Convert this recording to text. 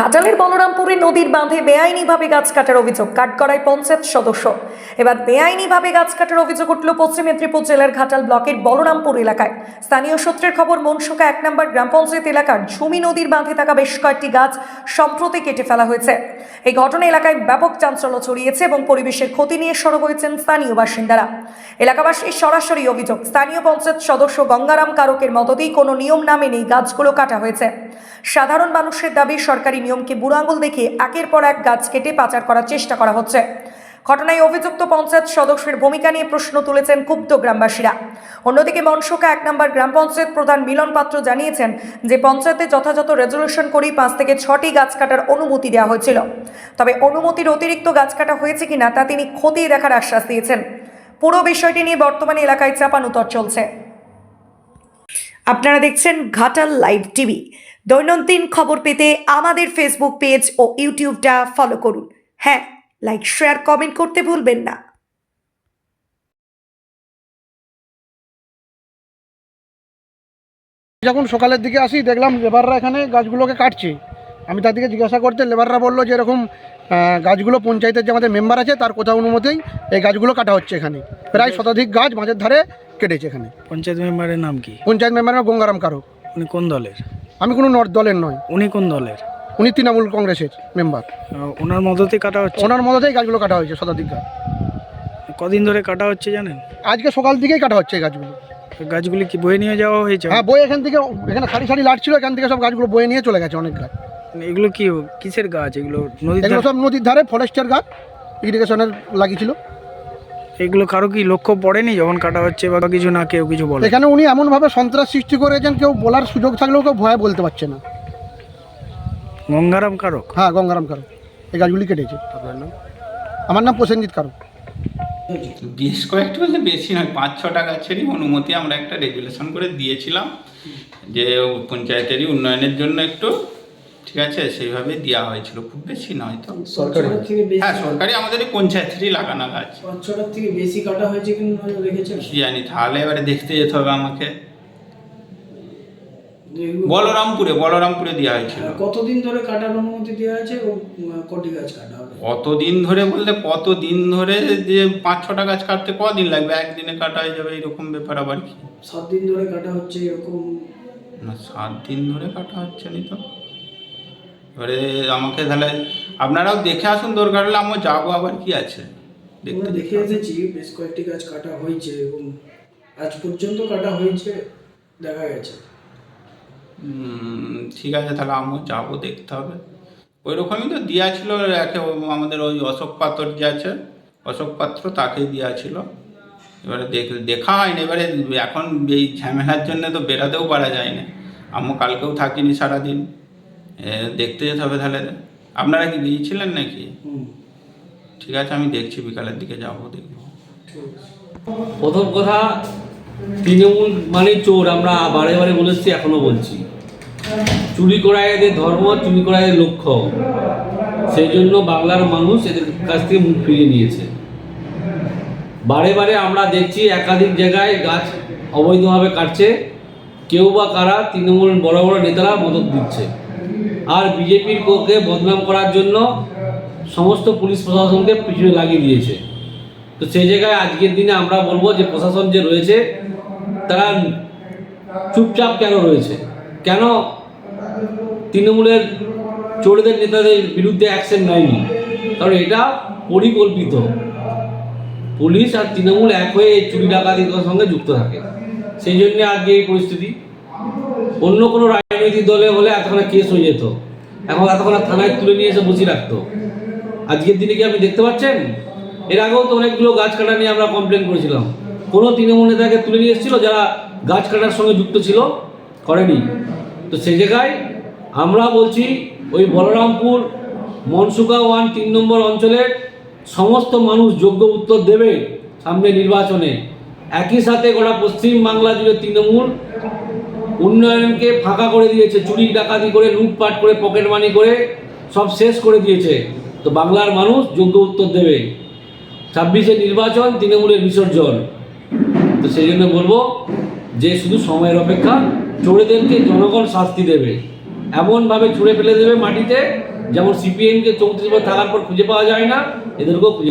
ঘাটালের বলরামপুরে নদীর বাঁধে বেআইনিভাবে গাছ কাটার অভিযোগ কাঠগড়ায় পঞ্চায়েত সদস্য। এবার বেআইনিভাবে গাছ কাটার অভিযোগ উঠল পশ্চিম মেদিনীপুর জেলার ঘাটাল ব্লকের বলরামপুর এলাকায়। স্থানীয় সূত্রের খবর, মনসুকা 1 নম্বর গ্রাম পঞ্চায়েত এলাকার ঝুমি নদীর বাঁধে থাকা বেশ কয়েকটি গাছ সম্প্রতি কেটে ফেলা হয়েছে। এই ঘটনা এলাকায় ব্যাপক চাঞ্চল্য ছড়িয়েছে এবং পরিবেশের ক্ষতি নিয়ে সরব হয়েছেন স্থানীয় বাসিন্দারা। এলাকাবাসীর সরাসরি অভিযোগ, স্থানীয় পঞ্চায়েত সদস্য গঙ্গারাম কারকের মদতেই কোনো নিয়ম না মেনেই গাছগুলো কাটা হয়েছে। সাধারণ মানুষের দাবি, সরকারি নিয়মকে বুড়ো আঙুল দেখে একের পর এক গাছ কেটে পাচার করার চেষ্টা করা হচ্ছে। ঘটনায় অভিযুক্ত পঞ্চায়েত সদস্যের ভূমিকা নিয়ে প্রশ্ন তুলেছেন ক্ষুব্ধ গ্রামবাসীরা। অন্যদিকে মনসুকা 1 নম্বর গ্রাম পঞ্চায়েত প্রধান মিলন পাত্র জানিয়েছেন যে পঞ্চায়েতে যথাযথ রেজলিউশন করেই 5 থেকে 6টি গাছ কাটার অনুমতি দেওয়া হয়েছিল। তবে অনুমতির অতিরিক্ত গাছ কাটা হয়েছে কিনা তা তিনি খতিয়ে দেখার আশ্বাস দিয়েছেন। পুরো বিষয়টি নিয়ে বর্তমানে এলাকায় চাপানুতর চলছে। আপনারা দেখছেন ঘাটাল লাইভ টিভি। দৈনন্দিন খবর পেতে আমাদের ফেসবুক পেজ ও ইউটিউবটা ফলো করুন। হ্যাঁ, লাইক, শেয়ার, কমেন্ট করতে ভুলবেন না। যখন সকালের দিকে আসি দেখলাম লেবাররা এখানে গাছগুলোকে কাটছে। আমি তার দিকে জিজ্ঞাসা করতে লেবাররা বললো যে এরকম গাছগুলো পঞ্চায়েতের যে আমাদের মেম্বার আছে তার কোথাও অনুমতেই এই গাছগুলো কাটা হচ্ছে। এখানে প্রায় শতাধিক গাছ মাঝের ধারে কেটেছে। এখানে পঞ্চায়েত মেম্বারের নাম কি? পঞ্চায়েত মেম্বার গঙ্গারাম কারক। উনি কোন দলের? আমি কোনো দলের নয়। উনি কোন দলের? উনি তৃণমূল কংগ্রেসের মেম্বার। ওনার মদতে কাটা হচ্ছে? ওনার মদতেই গাছগুলো কাটা হয়েছে, শতাধিক গাছ। কদিন ধরে কাটা হচ্ছে জানেন? আজকে সকাল দিকেই কাটা হচ্ছে এই গাছগুলো। গাছগুলি কি বয়ে নিয়ে যাওয়া হয়েছে? হ্যাঁ, বয়ে এখান থেকে, এখানে সারি সারি লাট ছিল, এখান থেকে সব গাছগুলো বয়ে নিয়ে চলে গেছে অনেক গাছ। এগুলো কি কিসের গাছ? এগুলো নদীর এগুলো সব নদীর ধারে ফরেস্টের গাছ, ইরিগেশনের লাগিয়েছিল। এগুলো কারো কি লক্ষ্য পড়েনি যখন কাটা হচ্ছে বা কিছু না কেউ কিছু বলে? এখানে উনি এমনভাবে সন্ত্রাস সৃষ্টি করেছেন, কেউ বলার সুযোগ থাকলেও কেউ ভয়ে বলতে পারছে না। গঙ্গারাম কারক? হ্যাঁ, গঙ্গারাম কারক এই গাছগুলি কেটেছে। আপনার নাম? আমার নাম প্রসেনজিৎ কারক। বেশ কয়েকটা বলতে বেশি নয়, 5-6টা গাছেরই অনুমতি আমরা একটা রেগুলেশন করে দিয়েছিলাম যে পঞ্চায়েতেরই উন্নয়নের জন্য একটু, ঠিক আছে, সেইভাবে দেওয়া হয়েছিল। খুব বেশি নয় তো। সরকারি? হ্যাঁ, সরকারি, আমাদের এই পঞ্চায়েতেরই লাগানো গাছ। 5-6টার থেকে বেশি কাটা হয়েছে কিন্তু রেখেছেন? কি জানি, তাহলে এবারে দেখতে যেতে হবে আমাকে। বলরামপুরে দেওয়া হয়েছিল। কতদিন ধরে কাটার অনুমতি দেওয়া হয়েছে ও কটি গাছ কাটা হবে? কতদিন ধরে বলতে কতদিন ধরে, যে 5-6টা গাছ কাটতে কদিন লাগবে, একদিনে কাটা হয়ে যাবে এরকম ব্যাপার আবার কি? 7 দিন ধরে কাটা হচ্ছে এরকম? না, 7 দিন ধরে কাটা হচ্ছে নি তো। এবারে আমাকে তাহলে আপনারাও দেখে আসুন, দরকার হলে আমিও যাবো, আবার কি আছে আমরা দেখে এসেছি বেশ কয়েকটি গাছ কাটা হয়েছে এবং আজ পর্যন্ত কাটা হয়েছে দেখা গেছে। ঠিক আছে, তাহলে আমিও যাবো, দেখতে হবে। ওই রকমই তো দেওয়া ছিল একে, আমাদের ওই অশোক পাত্র যে আছে, অশোক পাত্র, তাকেই দেওয়া ছিল। এবারে দেখা হয়নি। এবারে এখন এই ঝামেলার জন্য তো বেরাতেও পারা যায় না। আমিও কালকেও থাকিনি সারাদিন, দেখতে যেতে হবে। তাহলে আপনারা কি গিয়েছিলেন নাকি? ঠিক আছে, আমি দেখছি, বিকালের দিকে যাবো, দেখবো। প্রথম কথা, তৃণমূল মানে চোর। আমরা বারে বারে বলেছি, এখনো বলছি, চুরি করা এদের ধর্ম, চুরি করা এদের লক্ষ্য। সেই জন্য বাংলার মানুষ এদের কাছ থেকে মুখ ফিরিয়ে নিয়েছে। বারে বারে আমরা দেখছি একাধিক জায়গায় গাছ অবৈধভাবে কাটছে। কেউ বা কারা তৃণমূল বড় বড় নেতারা মদত দিচ্ছে, আর বিজেপির কোকে বদনাম করার জন্য সমস্ত পুলিশ প্রশাসনকে পিছনে লাগিয়ে দিয়েছে। তো সেই জায়গায় আজকের দিনে আমরা বলবো যে প্রশাসন যে রয়েছে তারা চুপচাপ কেন রয়েছে? কেন তৃণমূলের চোরদের নেতাদের বিরুদ্ধে অ্যাকশন নেয়নি? কারণ এটা পরিকল্পিত। পুলিশ আর তৃণমূল এক হয়ে এই চুরি ডাকাতির সঙ্গে যুক্ত থাকে। সেই জন্য আজকে এই পরিস্থিতি। অন্য কোনো রাজনৈতিক দলে হলে এতক্ষণ কেস হয়ে যেত, এখন এতক্ষণ থানায় তুলে নিয়ে এসে বসিয়ে রাখতো। আজকের দিনে কি আপনি দেখতে পাচ্ছেন? এর আগেও তো অনেকগুলো গাছ কাটা নিয়ে আমরা কমপ্লেন করেছিলাম। কোনো তৃণমূল নেতাকে তুলে নিয়ে এসেছিল যারা গাছ কাটার সঙ্গে যুক্ত ছিল? করেনি। তো সেই জায়গায় আমরা বলছি, ওই বলরামপুর মনসুকা 1 3 নম্বর অঞ্চলের সমস্ত মানুষ যোগ্য উত্তর দেবে সামনে নির্বাচনে। একই সাথে গোটা পশ্চিম বাংলা জুড়ে তৃণমূল উন্নয়নকে ফাঁকা করে দিয়েছে, চুরি ডাকাতি করে, লুটপাট করে, পকেট মানি করে সব শেষ করে দিয়েছে। তো বাংলার মানুষ যোগ্য উত্তর দেবে। 26-এ নির্বাচন, তৃণমূলের বিসর্জন। তো সেই জন্য বলবো যে শুধু সময়ের অপেক্ষা, চোরেদেরকে জনগণ শাস্তি দেবে। এমনভাবে ছুঁড়ে ফেলে দেবে মাটিতে, যেমন সিপিএমকে 34 বছর থাকার পর খুঁজে পাওয়া যায় না, এদেরকেও খুঁজে